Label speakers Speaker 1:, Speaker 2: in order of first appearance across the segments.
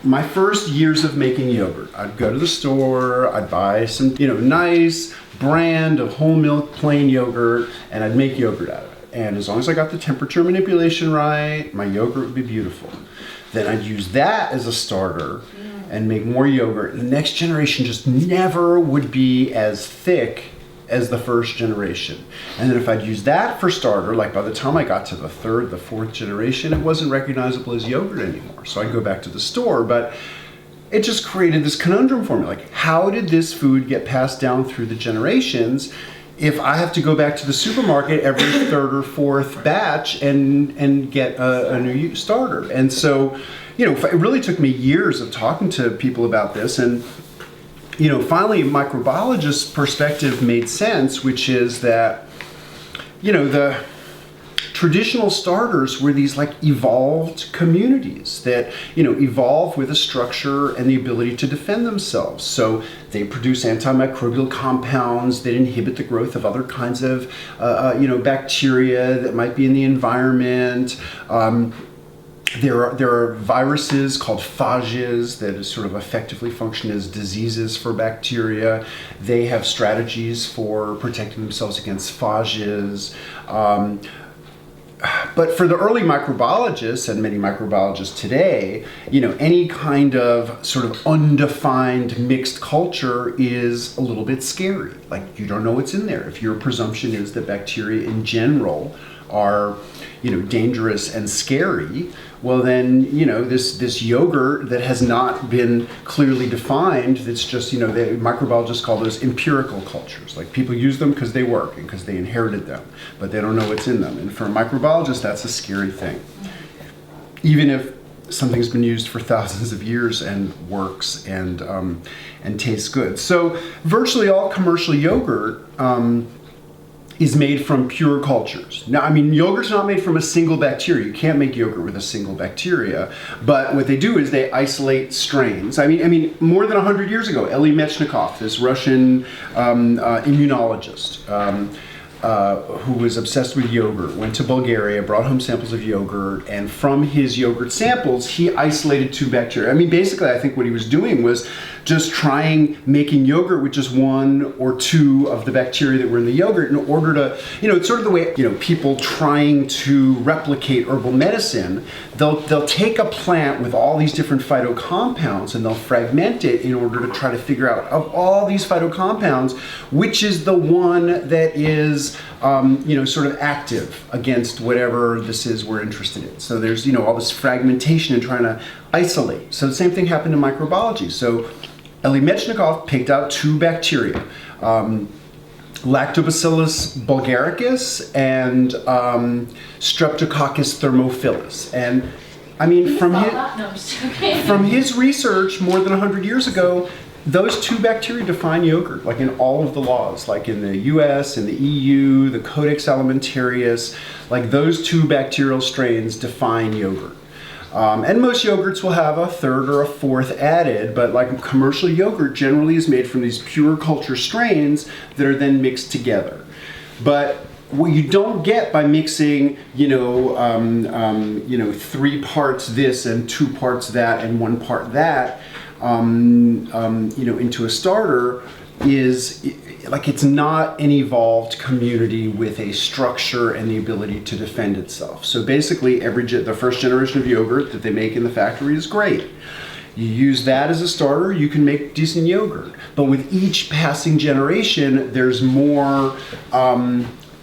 Speaker 1: my first years of making yogurt, I'd go to the store, I'd buy some, nice brand of whole milk plain yogurt, and I'd make yogurt out of it. And as long as I got the temperature manipulation right, my yogurt would be beautiful. Then I'd use that as a starter and make more yogurt. The next generation just never would be as thick as the first generation. And then if I'd use that for starter, like by the time I got to the third, the fourth generation, it wasn't recognizable as yogurt anymore. So I'd go back to the store, but it just created this conundrum for me. Like, how did this food get passed down through the generations if I have to go back to the supermarket every third or fourth batch and get a new starter? And so, it really took me years of talking to people about this, and finally, a microbiologist's perspective made sense, which is that, the traditional starters were these like evolved communities that, evolve with a structure and the ability to defend themselves. So they produce antimicrobial compounds that inhibit the growth of other kinds of, bacteria that might be in the environment. There are viruses called phages that sort of effectively function as diseases for bacteria. They have strategies for protecting themselves against phages. But for the early microbiologists and many microbiologists today, any kind of sort of undefined mixed culture is a little bit scary. Like, you don't know what's in there. If your presumption is that bacteria in general are, dangerous and scary, well then, this yogurt that has not been clearly defined, that's just, the microbiologists call those empirical cultures. Like, people use them because they work and because they inherited them, but they don't know what's in them. And for a microbiologist, that's a scary thing. Even if something's been used for thousands of years and works and tastes good. So virtually all commercial yogurt is made from pure cultures. Now, yogurt's not made from a single bacteria. You can't make yogurt with a single bacteria. But what they do is they isolate strains. More than 100 years ago, Elie Metchnikoff, this Russian immunologist, who was obsessed with yogurt, went to Bulgaria, brought home samples of yogurt, and from his yogurt samples, he isolated 2 bacteria. Basically, I think what he was doing was just making yogurt with just 1 or 2 of the bacteria that were in the yogurt in order to, it's sort of the way, people trying to replicate herbal medicine, they'll take a plant with all these different phytocompounds and they'll fragment it in order to try to figure out, of all these phytocompounds, which is the one that is, sort of active against whatever this is we're interested in. So there's, all this fragmentation and trying to isolate. So the same thing happened in microbiology. So Elie Metchnikoff picked out 2 bacteria, Lactobacillus bulgaricus and Streptococcus thermophilus. And from his research more than 100 years ago, those 2 bacteria define yogurt, like in all of the laws, like in the US, in the EU, the Codex Alimentarius, like those 2 bacterial strains define yogurt. And most yogurts will have a 3rd or a 4th added, but like commercial yogurt generally is made from these pure culture strains that are then mixed together. But what you don't get by mixing, 3 parts this and 2 parts that and 1 part that, into a starter is like it's not an evolved community with a structure and the ability to defend itself. So basically, the first generation of yogurt that they make in the factory is great. You use that as a starter, you can make decent yogurt. But with each passing generation, there's more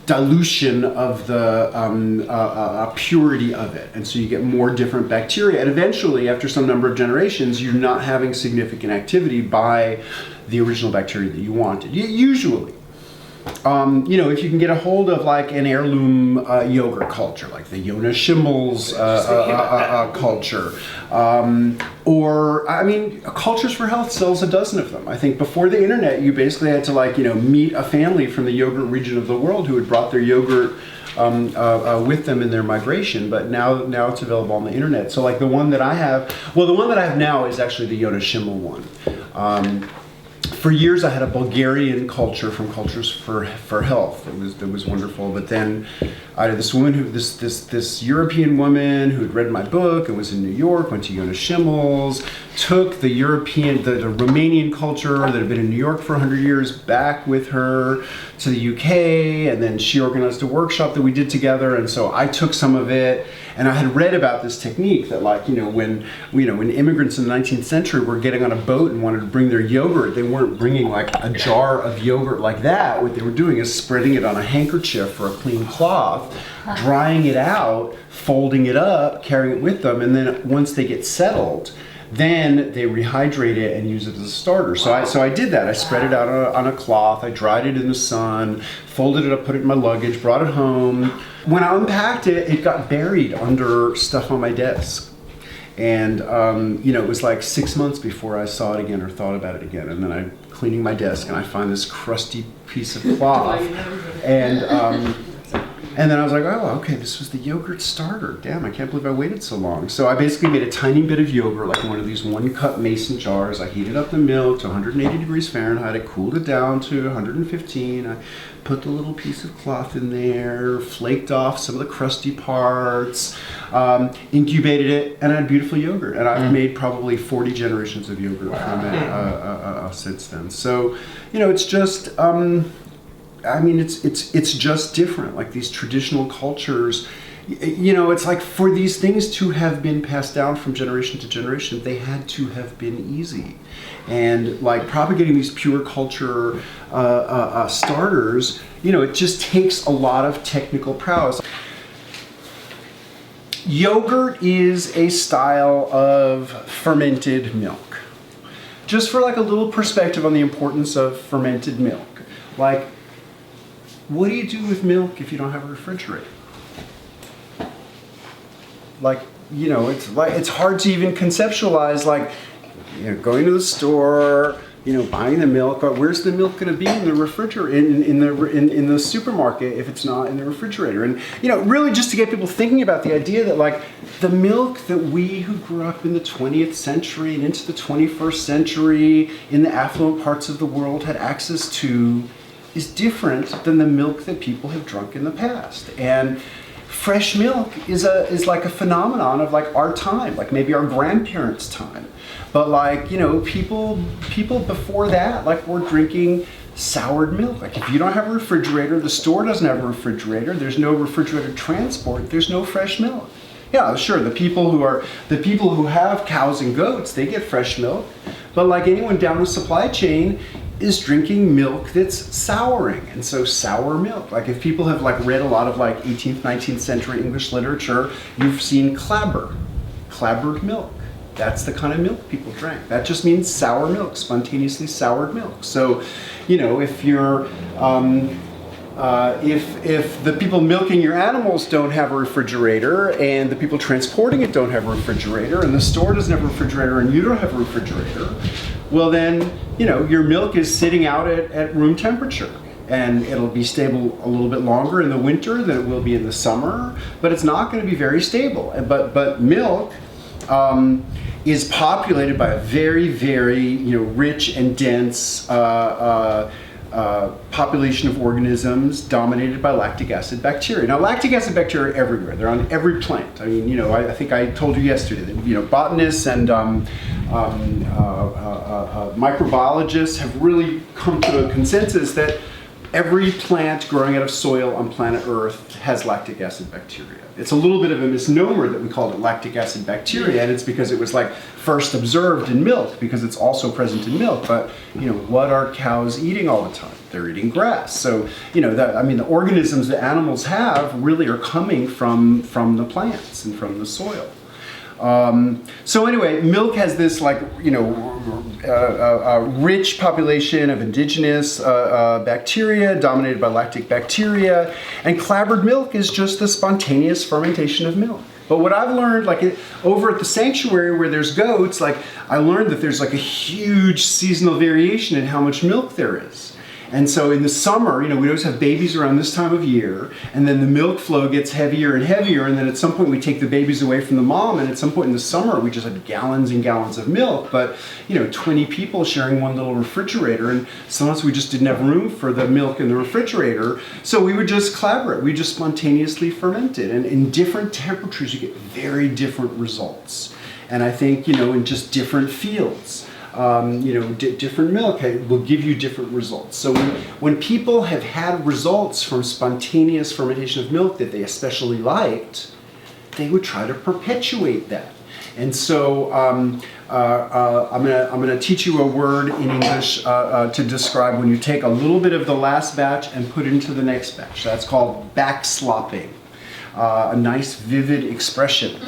Speaker 1: dilution of the purity of it. And so you get more different bacteria. And eventually, after some number of generations, you're not having significant activity by the original bacteria that you wanted. Usually. If you can get a hold of like an heirloom yogurt culture, like the Jonas Schimmel's culture, Cultures for Health sells a dozen of them. I think before the internet, you basically had to meet a family from the yogurt region of the world who had brought their yogurt with them in their migration, but now it's available on the internet. So like the one that I have now is actually the Jonas Schimmel one. For years, I had a Bulgarian culture from Cultures for Health. It was wonderful. But then I had this woman this European woman who had read my book and was in New York, went to Jonas Schimmel's, took the European, the Romanian culture that had been in New York for 100 years back with her to the UK, and then she organized a workshop that we did together, and so I took some of it, and I had read about this technique that, like, when immigrants in the 19th century were getting on a boat and wanted to bring their yogurt, they weren't bringing like a jar of yogurt like that. What they were doing is spreading it on a handkerchief or a clean cloth, drying it out, folding it up, carrying it with them, and then once they get settled, then they rehydrate it and use it as a starter. So I did that. I spread it out on a cloth. I dried it in the sun, folded it up, put it in my luggage, brought it home. When I unpacked it, it got buried under stuff on my desk. And it was like 6 months before I saw it again or thought about it again. And then I'm cleaning my desk and I find this crusty piece of cloth. And then I was like, oh, okay, this was the yogurt starter. Damn, I can't believe I waited so long. So I basically made a tiny bit of yogurt, like in one of these 1-cup mason jars. I heated up the milk to 180 degrees Fahrenheit. I cooled it down to 115. I put the little piece of cloth in there, flaked off some of the crusty parts, incubated it, and I had beautiful yogurt. And I've made probably 40 generations of yogurt from it since then. So, it's just... it's just different. Like these traditional cultures, it's like for these things to have been passed down from generation to generation, they had to have been easy. And like propagating these pure culture starters, it just takes a lot of technical prowess. Yogurt is a style of fermented milk. Just for like a little perspective on the importance of fermented milk. Like, what do you do with milk if you don't have a refrigerator? Like, it's hard to even conceptualize, like, going to the store, buying the milk. Where's the milk going to be in the refrigerator, in the supermarket if it's not in the refrigerator? And, really just to get people thinking about the idea that, like, the milk that we who grew up in the 20th century and into the 21st century in the affluent parts of the world had access to is different than the milk that people have drunk in the past. And fresh milk is like a phenomenon of like our time, like maybe our grandparents' time. But like, people before that, like, were drinking soured milk. Like, if you don't have a refrigerator, the store doesn't have a refrigerator, there's no refrigerated transport, there's no fresh milk. Yeah, sure, the people who have cows and goats, they get fresh milk. But like anyone down the supply chain is drinking milk that's souring, and so sour milk. Like, if people have like read a lot of like 18th, 19th century English literature, you've seen clabbered milk. That's the kind of milk people drank. That just means sour milk, spontaneously soured milk. So, if you're if the people milking your animals don't have a refrigerator, and the people transporting it don't have a refrigerator, and the store doesn't have a refrigerator, and you don't have a refrigerator, well then, your milk is sitting out at room temperature. And it'll be stable a little bit longer in the winter than it will be in the summer, but it's not going to be very stable. But milk is populated by a very, very rich and dense population of organisms dominated by lactic acid bacteria. Now, lactic acid bacteria are everywhere. They're on every plant. I mean, I think I told you yesterday that botanists and microbiologists have really come to a consensus that every plant growing out of soil on planet Earth has lactic acid bacteria. It's a little bit of a misnomer that we called it lactic acid bacteria, and it's because it was like first observed in milk, because it's also present in milk. But what are cows eating all the time? They're eating grass. So the organisms that animals have really are coming from the plants and from the soil. So anyway, milk has this rich population of indigenous bacteria dominated by lactic bacteria, and clabbered milk is just the spontaneous fermentation of milk. But what I've learned, over at the sanctuary where there's goats, I learned that there's a huge seasonal variation in how much milk there is. And so in the summer, we always have babies around this time of year, and then the milk flow gets heavier and heavier, and then at some point we take the babies away from the mom, and at some point in the summer we just have gallons and gallons of milk, but 20 people sharing one little refrigerator, and sometimes we just didn't have room for the milk in the refrigerator, so we would just clabber it. We just spontaneously ferment it, and in different temperatures you get very different results. And I think, in just different fields, different milk will give you different results. So when people have had results from spontaneous fermentation of milk that they especially liked, they would try to perpetuate that. And so I'm gonna teach you a word in English to describe when you take a little bit of the last batch and put it into the next batch. That's called backslopping. A nice, vivid expression.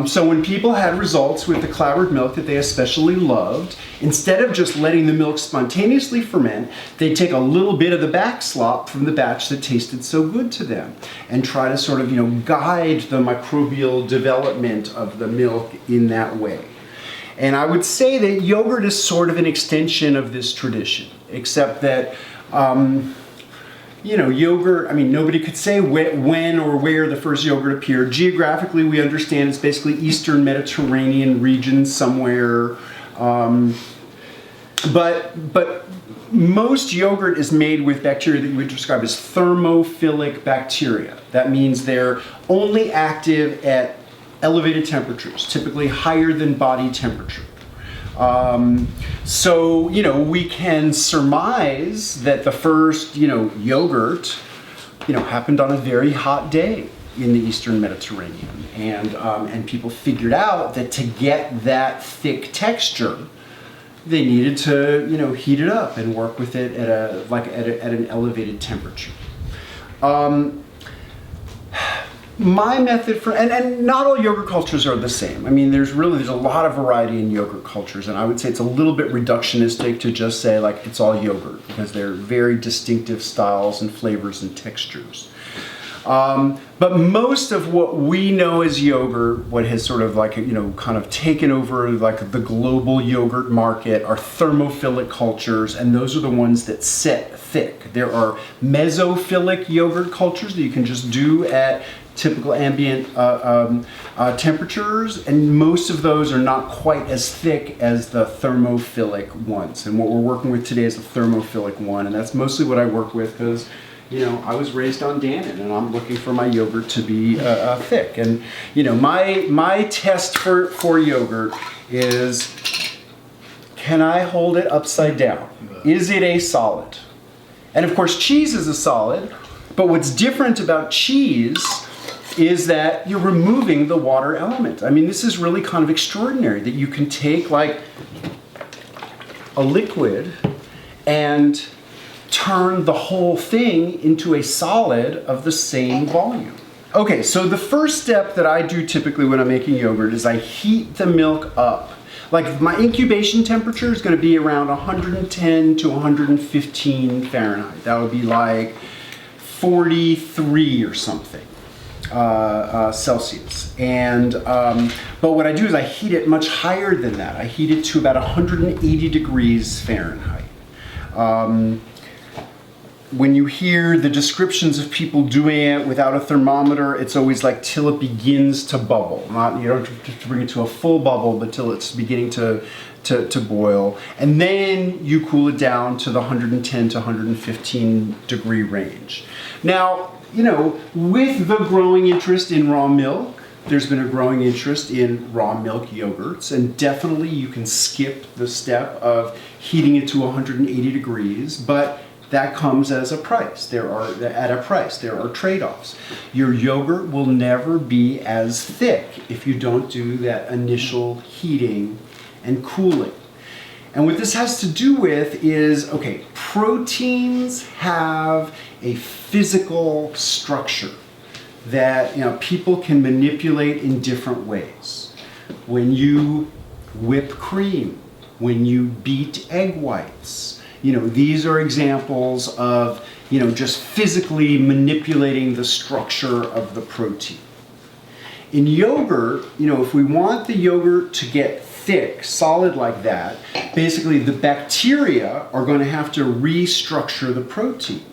Speaker 1: So when people had results with the clabbered milk that they especially loved, instead of just letting the milk spontaneously ferment, they'd take a little bit of the backslop from the batch that tasted so good to them and try to sort of, guide the microbial development of the milk in that way. And I would say that yogurt is sort of an extension of this tradition, except that yogurt, nobody could say when or where the first yogurt appeared. Geographically, we understand it's basically Eastern Mediterranean region somewhere. But most yogurt is made with bacteria that you would describe as thermophilic bacteria. That means they're only active at elevated temperatures, typically higher than body temperature. So, we can surmise that the first, yogurt, happened on a very hot day in the Eastern Mediterranean. And people figured out that to get that thick texture, they needed to, heat it up and work with it at an elevated temperature. My method for, and not all yogurt cultures are the same. There's a lot of variety in yogurt cultures, and I would say it's a little bit reductionistic to just say it's all yogurt, because they're very distinctive styles and flavors and textures. But most of what we know as yogurt, what has sort of kind of taken over the global yogurt market, are thermophilic cultures, and those are the ones that set thick. There are mesophilic yogurt cultures that you can just do at typical ambient temperatures, and most of those are not quite as thick as the thermophilic ones. And what we're working with today is the thermophilic one, and that's mostly what I work with because I was raised on Dannon, and I'm looking for my yogurt to be thick. And my test for yogurt is, can I hold it upside down? Is it a solid? And of course, cheese is a solid, but what's different about cheese is that you're removing the water element. This is really kind of extraordinary that you can take a liquid and turn the whole thing into a solid of the same volume. Okay, so the first step that I do typically when I'm making yogurt is I heat the milk up. My incubation temperature is going to be around 110 to 115 Fahrenheit. That would be 43 or something. Celsius. And but what I do is I heat it much higher than that. I heat it to about 180 degrees Fahrenheit. When you hear the descriptions of people doing it without a thermometer, it's always till it begins to bubble. You don't have to bring it to a full bubble, but till it's beginning to boil. And then you cool it down to the 110 to 115 degree range. Now, with the growing interest in raw milk, there's been a growing interest in raw milk yogurts, and definitely you can skip the step of heating it to 180 degrees, but that comes as a price. There are trade-offs. Your yogurt will never be as thick if you don't do that initial heating and cooling. And what this has to do with is, proteins have a physical structure that people can manipulate in different ways. When you whip cream, when you beat egg whites, these are examples of just physically manipulating the structure of the protein. In yogurt, if we want the yogurt to get thick, solid like that, basically the bacteria are going to have to restructure the protein.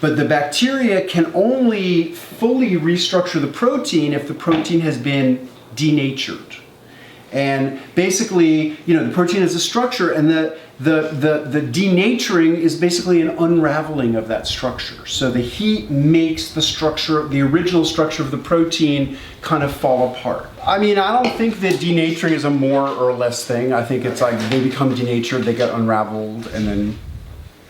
Speaker 1: But the bacteria can only fully restructure the protein if the protein has been denatured. And basically, the protein has a structure, and the denaturing is basically an unraveling of that structure. So the heat makes the structure, the original structure of the protein, kind of fall apart. I mean, I don't think that denaturing is a more or less thing. I think it's like they become denatured, they get unraveled, and then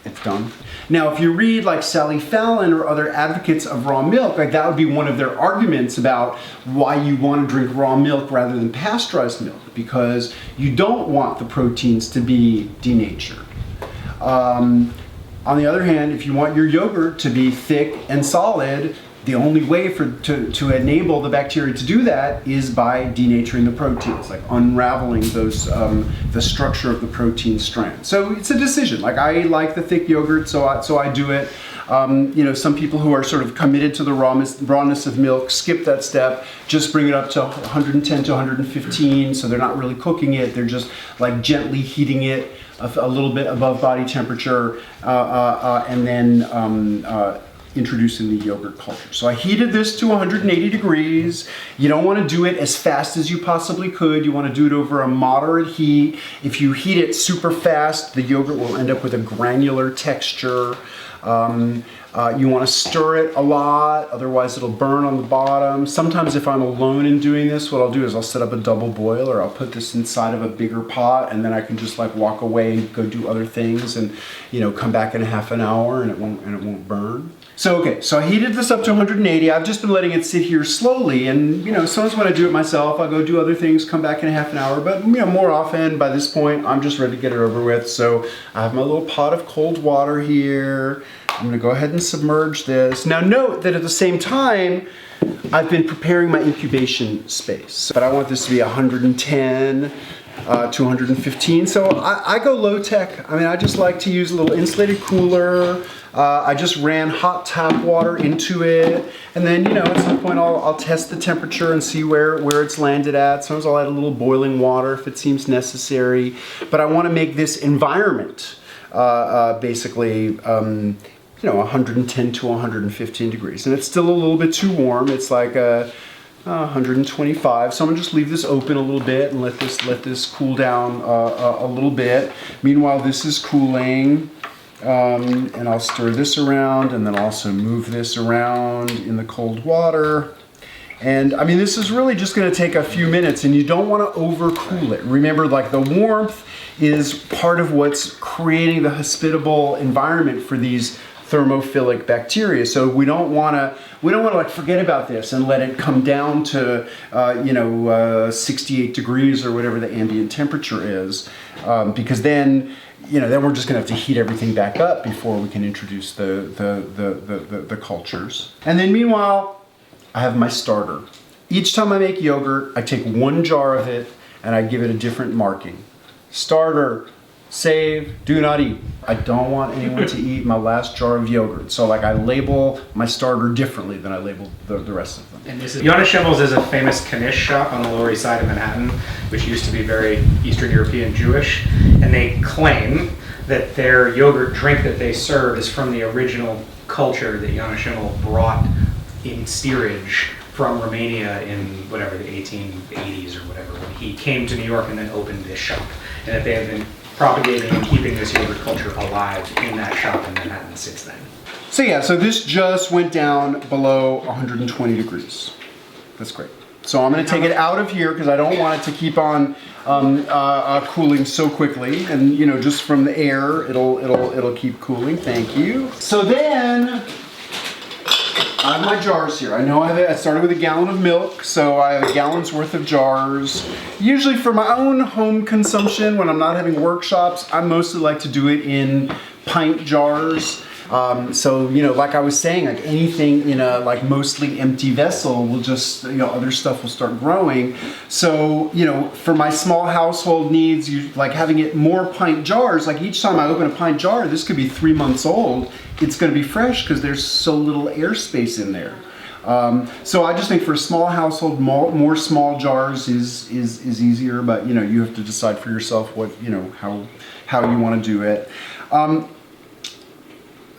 Speaker 1: it's done. Now, if you read like Sally Fallon or other advocates of raw milk, like that would be one of their arguments about why you want to drink raw milk rather than pasteurized milk, because you don't want the proteins to be denatured. On the other hand, if you want your yogurt to be thick and solid, the only way to enable the bacteria to do that is by denaturing the proteins, like unraveling those the structure of the protein strand. So it's a decision. Like I like the thick yogurt, so I do it. You know, some people who are sort of committed to the rawness of milk skip that step, just bring it up to 110 to 115, so they're not really cooking it, they're just like gently heating it a little bit above body temperature, and then introducing the yogurt culture. So I heated this to 180 degrees. You don't want to do it as fast as you possibly could. You want to do it over a moderate heat. If you heat it super fast, the yogurt will end up with a granular texture. You want to stir it a lot, otherwise it'll burn on the bottom. Sometimes if I'm alone in doing this, what I'll do is I'll set up a double boiler. I'll put this inside of a bigger pot, and then I can just like walk away and go do other things, and you know, come back in a half an hour, and it won't burn. So okay, so I heated this up to 180. I've just been letting it sit here slowly, and you know, sometimes when I do it myself, I'll go do other things, come back in a half an hour. But you know, more often by this point, I'm just ready to get it over with. So I have my little pot of cold water here. I'm gonna go ahead and submerge this. Now note that at the same time, I've been preparing my incubation space, but I want this to be 110 to 115. So I go low tech. I mean, I just like to use a little insulated cooler. I just ran hot tap water into it, and then you know, at some point I'll test the temperature and see where it's landed at. Sometimes I'll add a little boiling water if it seems necessary, but I want to make this environment basically you know, 110 to 115 degrees, and it's still a little bit too warm. It's like 125. So I'm gonna just leave this open a little bit and let this cool down a little bit. Meanwhile, this is cooling. And I'll stir this around, and then also move this around in the cold water. And I mean, this is really just going to take a few minutes, and you don't want to overcool it. Remember, like the warmth is part of what's creating the hospitable environment for these thermophilic bacteria. So we don't want to like forget about this and let it come down to 68 degrees or whatever the ambient temperature is, because then we're just gonna have to heat everything back up before we can introduce the cultures. And then meanwhile, I have my starter. Each time I make yogurt, I take one jar of it and I give it a different marking. Starter, save, do not eat. I don't want anyone to eat my last jar of yogurt. So like I label my starter differently than I label the rest of them.
Speaker 2: And this is Jonas Schimmel's is a famous Knish shop on the Lower East Side of Manhattan, which used to be very Eastern European Jewish, and they claim that their yogurt drink that they serve is from the original culture that Jonas Schimmel brought in steerage from Romania in whatever, the 1880s or whatever, when he came to New York and then opened this shop, and that they have been propagating and keeping this yogurt culture alive in that shop in Manhattan since then.
Speaker 1: So yeah, so this just went down below 120 degrees. That's great. So I'm going to take it out of here because I don't want it to keep on cooling so quickly, and you know, just from the air, it'll keep cooling. Thank you. So then I have my jars here. I know I started with a gallon of milk, so I have a gallon's worth of jars. Usually for my own home consumption, when I'm not having workshops, I mostly like to do it in pint jars. So, you know, like I was saying, like anything in a like mostly empty vessel will just, you know, other stuff will start growing. So, you know, for my small household needs, you like having it more pint jars, like each time I open a pint jar, this could be 3 months old. It's going to be fresh because there's so little airspace in there. So I just think for a small household, more small jars is easier, but you know, you have to decide for yourself what, you know, how you want to do it.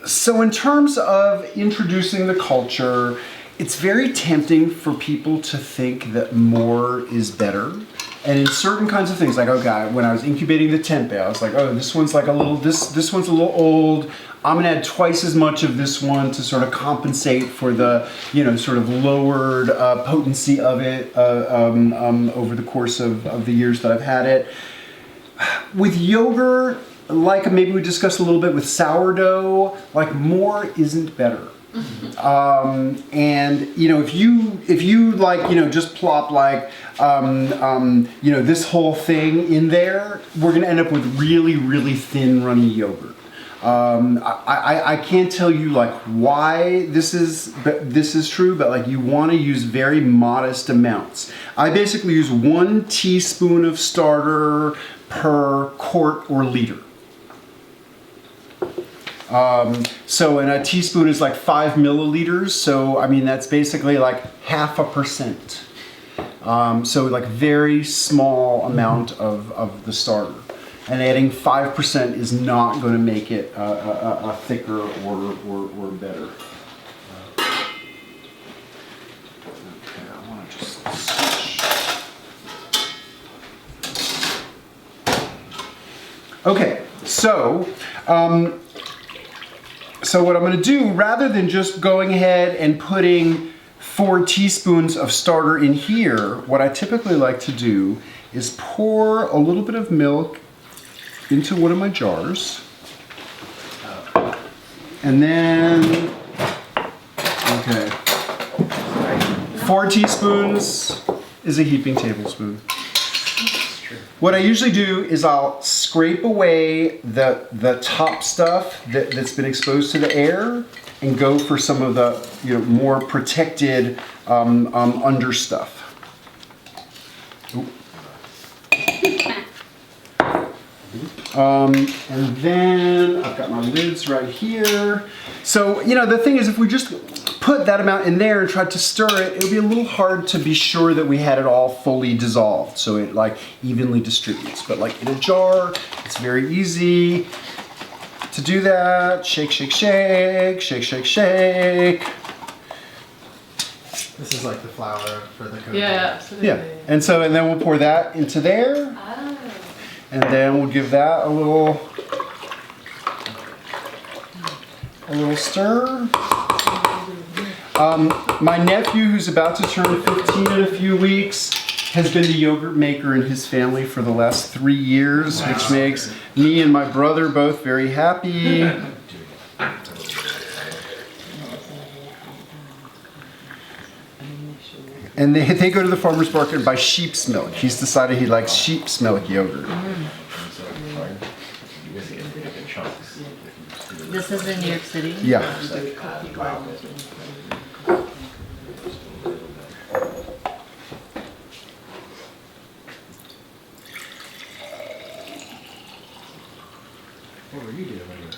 Speaker 1: So in terms of introducing the culture, it's very tempting for people to think that more is better. And in certain kinds of things, like, okay, when I was incubating the tempeh, I was like, oh, this one's like a little, this one's a little old. I'm gonna add twice as much of this one to sort of compensate for the, sort of lowered potency of it over the course of the years that I've had it. With yogurt, like maybe we discussed a little bit with sourdough, like more isn't better. And if you like just plop like this whole thing in there, we're gonna end up with really, really thin runny yogurt. I can't tell you like why this is true, but like you want to use very modest amounts. I basically use 1 teaspoon of starter per quart or liter. And a teaspoon is like 5 milliliters, so I mean that's basically like 0.5%. So like very small amount of the starter. And adding 5% is not going to make it a thicker or better. Okay, I want to just switch. Okay, so what I'm going to do, rather than just going ahead and putting 4 teaspoons of starter in here, what I typically like to do is pour a little bit of milk into one of my jars. And then, 4 teaspoons is a heaping tablespoon. What I usually do is I'll scrape away the top stuff that's been exposed to the air and go for some of the more protected under stuff. And then I've got my lids right here. So, the thing is, if we just put that amount in there and tried to stir it, it would be a little hard to be sure that we had it all fully dissolved, so it like evenly distributes. But like in a jar, it's very easy to do that. Shake, shake, shake, shake, shake, shake.
Speaker 3: This is like the flour for the cocoa.
Speaker 4: Yeah, absolutely.
Speaker 1: Yeah, and then we'll pour that into there. And then we'll give that a little stir. My nephew, who's about to turn 15 in a few weeks, has been the yogurt maker in his family for the last 3 years, which makes me and my brother both very happy. And they go to the farmer's market and buy sheep's milk. He's decided he likes sheep's milk yogurt.
Speaker 4: This is in New York City?
Speaker 1: Yeah.
Speaker 3: What were you doing when you were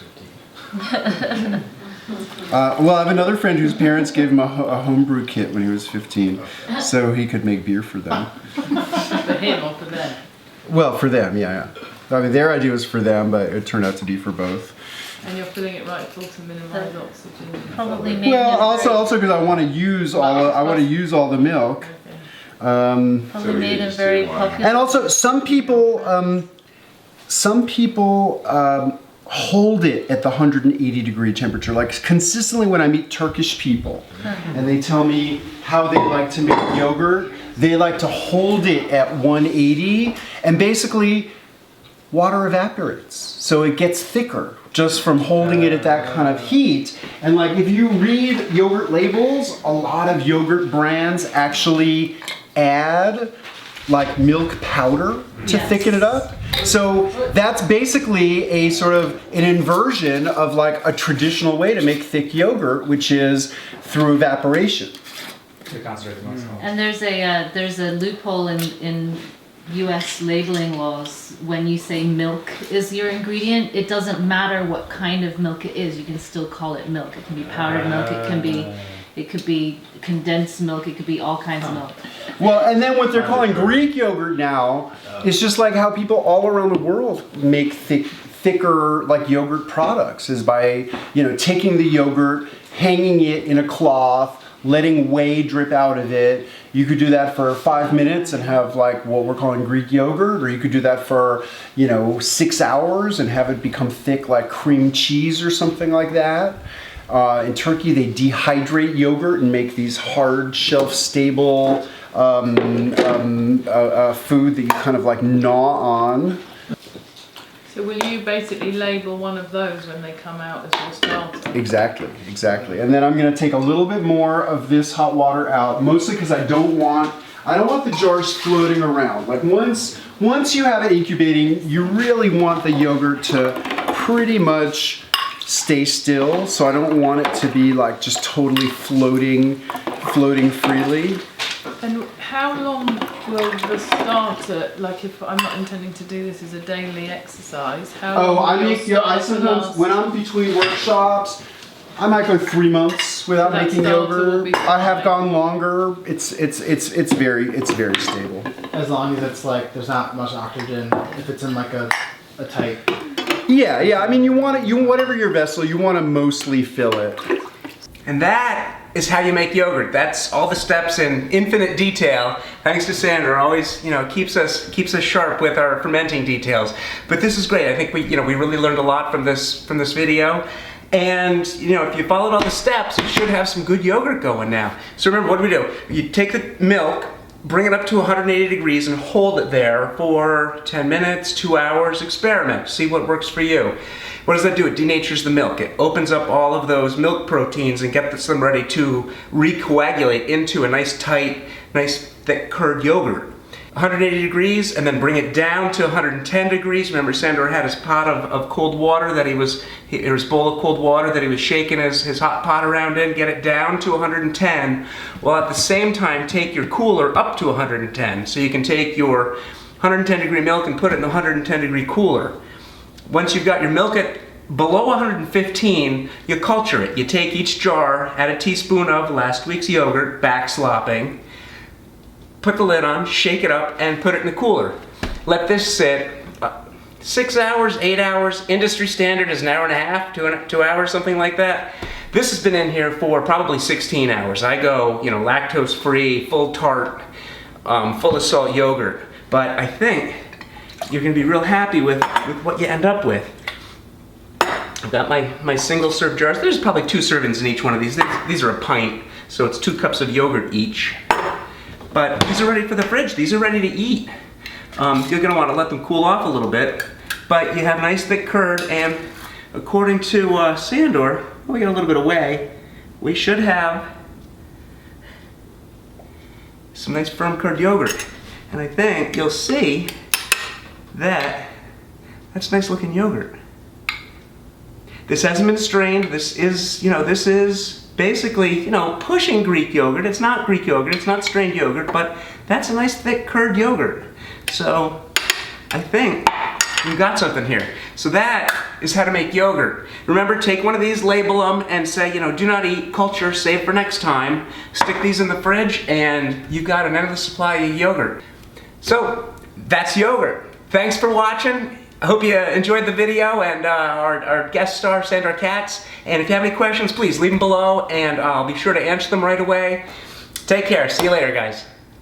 Speaker 3: 15?
Speaker 1: Well, I have another friend whose parents gave him a homebrew kit when he was 15, so he could make beer for them.
Speaker 4: For him or for them?
Speaker 1: Well, for them, yeah. I mean, their idea was for them, but it turned out to be for both.
Speaker 4: And you're filling it right full to minimize oxygen.
Speaker 5: Probably made
Speaker 1: Well,
Speaker 5: him
Speaker 1: also because I want to use all the milk.
Speaker 5: probably made him very popular.
Speaker 1: And also, some people hold it at the 180 degree temperature. Like consistently when I meet Turkish people and they tell me how they like to make yogurt, they like to hold it at 180 and basically water evaporates. So it gets thicker just from holding it at that kind of heat. And like if you read yogurt labels, a lot of yogurt brands actually add like milk powder to thicken it up. So that's basically a sort of an inversion of like a traditional way to make thick yogurt, which is through evaporation.
Speaker 2: To concentrate the most.
Speaker 5: And there's a loophole in U.S. labeling laws. When you say milk is your ingredient, it doesn't matter what kind of milk it is. You can still call it milk. It can be powdered milk. It could be condensed milk. It could be all kinds of milk.
Speaker 1: Well, and then what they're calling Greek yogurt now is just like how people all around the world make thicker like yogurt products is by taking the yogurt, hanging it in a cloth, letting whey drip out of it. You could do that for 5 minutes and have like what we're calling Greek yogurt, or you could do that for, 6 hours and have it become thick like cream cheese or something like that. In Turkey, they dehydrate yogurt and make these hard, shelf-stable food that you kind of like gnaw on.
Speaker 4: So will you basically label one of those when they come out as your starter?
Speaker 1: Exactly. And then I'm going to take a little bit more of this hot water out, mostly because I don't want the jars floating around. Like once you have it incubating, you really want the yogurt to pretty much stay still. So I don't want it to be like just totally floating freely.
Speaker 4: And how long will the starter, like if I'm not intending to do this as a daily exercise, how long will your
Speaker 1: I
Speaker 4: starter
Speaker 1: sometimes,
Speaker 4: last?
Speaker 1: when I'm between workshops, I might go 3 months without
Speaker 4: That
Speaker 1: making
Speaker 4: starter will
Speaker 1: yogurt.
Speaker 4: be
Speaker 1: I have
Speaker 4: fine.
Speaker 1: gone longer. It's very stable.
Speaker 3: As long as it's like there's not much oxygen. If it's in like a tight.
Speaker 1: Yeah. I mean, you want it. Whatever your vessel, you want to mostly fill it.
Speaker 6: And that is how you make yogurt. That's all the steps in infinite detail. Thanks to Sandor, always keeps us sharp with our fermenting details. But this is great. I think we really learned a lot from this video. And if you followed all the steps, you should have some good yogurt going now. So remember, what do? You take the milk, bring it up to 180 degrees and hold it there for 10 minutes, 2 hours, experiment, see what works for you. What does that do? It denatures the milk. It opens up all of those milk proteins and gets them ready to recoagulate into a nice tight, nice thick curd yogurt. 180 degrees, and then bring it down to 110 degrees. Remember, Sandor had his pot of cold water or his bowl of cold water that he was shaking his hot pot around in. Get it down to 110, while at the same time take your cooler up to 110. So you can take your 110 degree milk and put it in the 110 degree cooler. Once you've got your milk at below 115, you culture it. You take each jar, add a teaspoon of last week's yogurt, back slopping, put the lid on, shake it up, and put it in the cooler. Let this sit 6 hours, 8 hours. Industry standard is an hour and a half, 2 hours, something like that. This has been in here for probably 16 hours. I go, lactose-free, full tart, full of salt yogurt. But I think you're gonna be real happy with what you end up with. I've got my single serve jars. There's probably 2 servings in each one of these. These are a pint, so it's 2 cups of yogurt each. But these are ready for the fridge. These are ready to eat. You're gonna wanna let them cool off a little bit, but you have nice thick curd, and according to Sandor, we got a little bit of whey, we should have some nice firm curd yogurt. And I think you'll see that that's nice looking yogurt. This hasn't been strained. This is basically, pushing Greek yogurt. It's not Greek yogurt, it's not strained yogurt, but that's a nice thick curd yogurt. So I think we've got something here. So that is how to make yogurt. Remember, take one of these, label them, and say, do not eat, culture, save for next time. Stick these in the fridge, and you've got an endless supply of yogurt. So that's yogurt. Thanks for watching. I hope you enjoyed the video, and our guest star, Sandor Katz. And if you have any questions, please leave them below, and I'll be sure to answer them right away. Take care. See you later, guys.